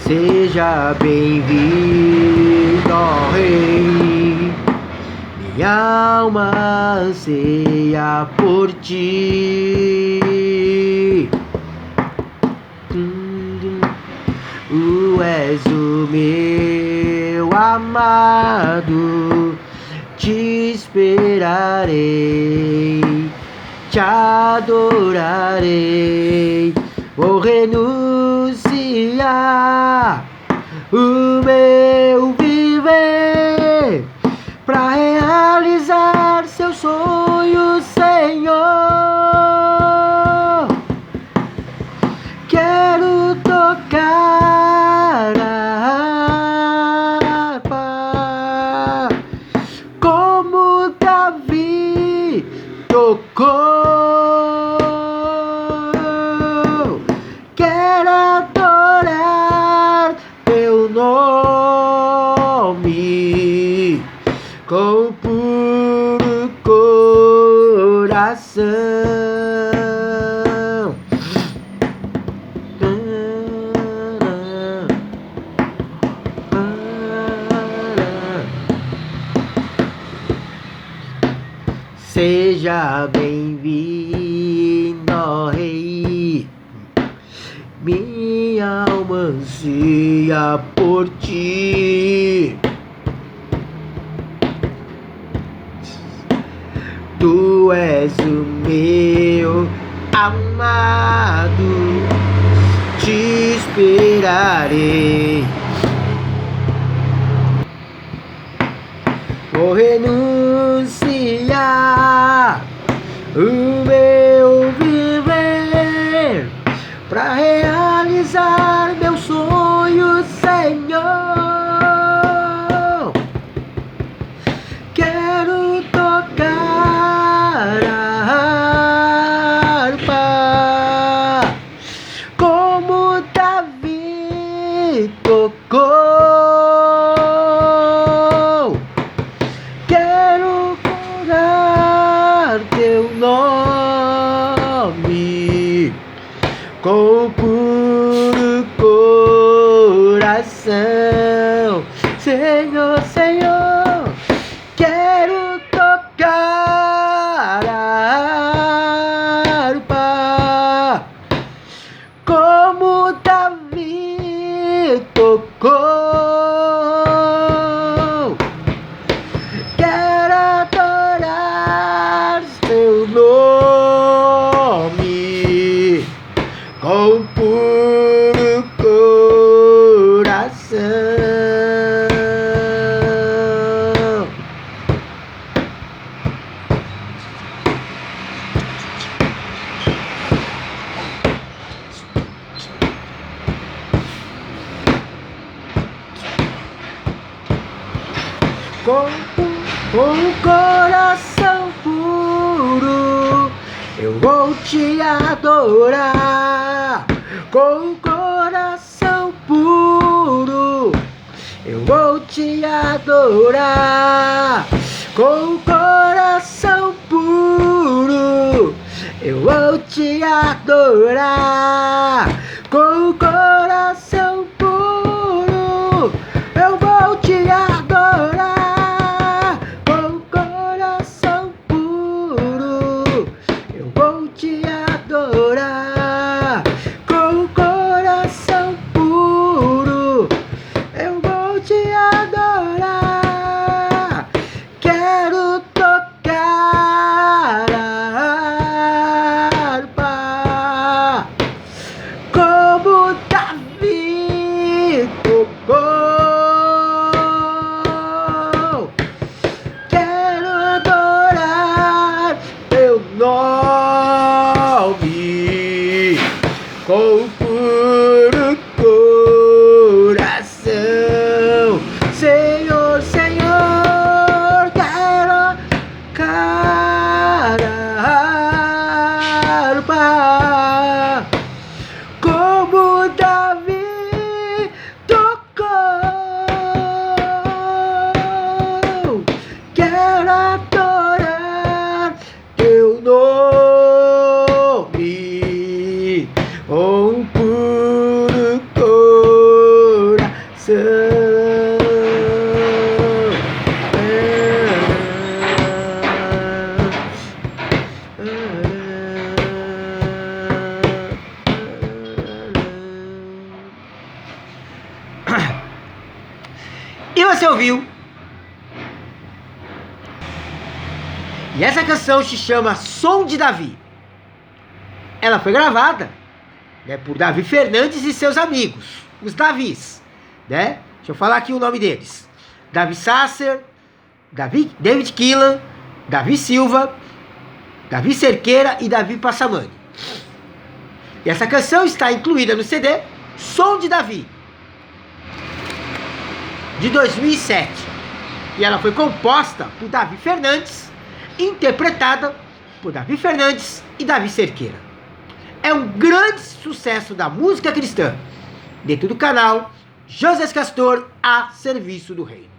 Seja bem-vindo, ó Rei. Minha alma anseia por ti. Tu és o meu amado, te esperarei, te adorarei. Vou renunciar o meu viver pra realizar seus sonhos, Senhor. Quero tocar a harpa como Davi tocou. Quero adorar teu nome com puro coração. Seja bem-vindo, ó Rei. Minha alma ansia por ti. Tu és o meu amado, te esperarei. Vou renunciar o meu viver pra realizar meus sonhos, Senhor. Quero tocar a harpa como Davi tocou. Quero orar teu nome com puro coração, Senhor, Senhor. Quero tocar a harpa como Davi tocou. Quero adorar teu nome com puro coração. Com o coração puro eu vou te adorar. Com o coração puro eu vou te adorar. Com o coração puro eu vou te adorar. Com o coração puro eu vou te adorar. Com o coração puro eu vou te adorar. Com o coração puro eu vou te adorar. Quero tocar a harpa ouviu. E essa canção se chama Som de Davi. Ela foi gravada, né, por Davi Fernandes e seus amigos, os Davis, né? Deixa eu falar aqui o nome deles. Davi Sasser, David Keelan, Davi Silva, Davi Cerqueira e Davi Passamani. E essa canção está incluída no CD Som de Davi, de 2007. E ela foi composta por Davi Fernandes, interpretada por Davi Fernandes e Davi Cerqueira. É um grande sucesso da música cristã, dentro do canal José Castor a serviço do reino.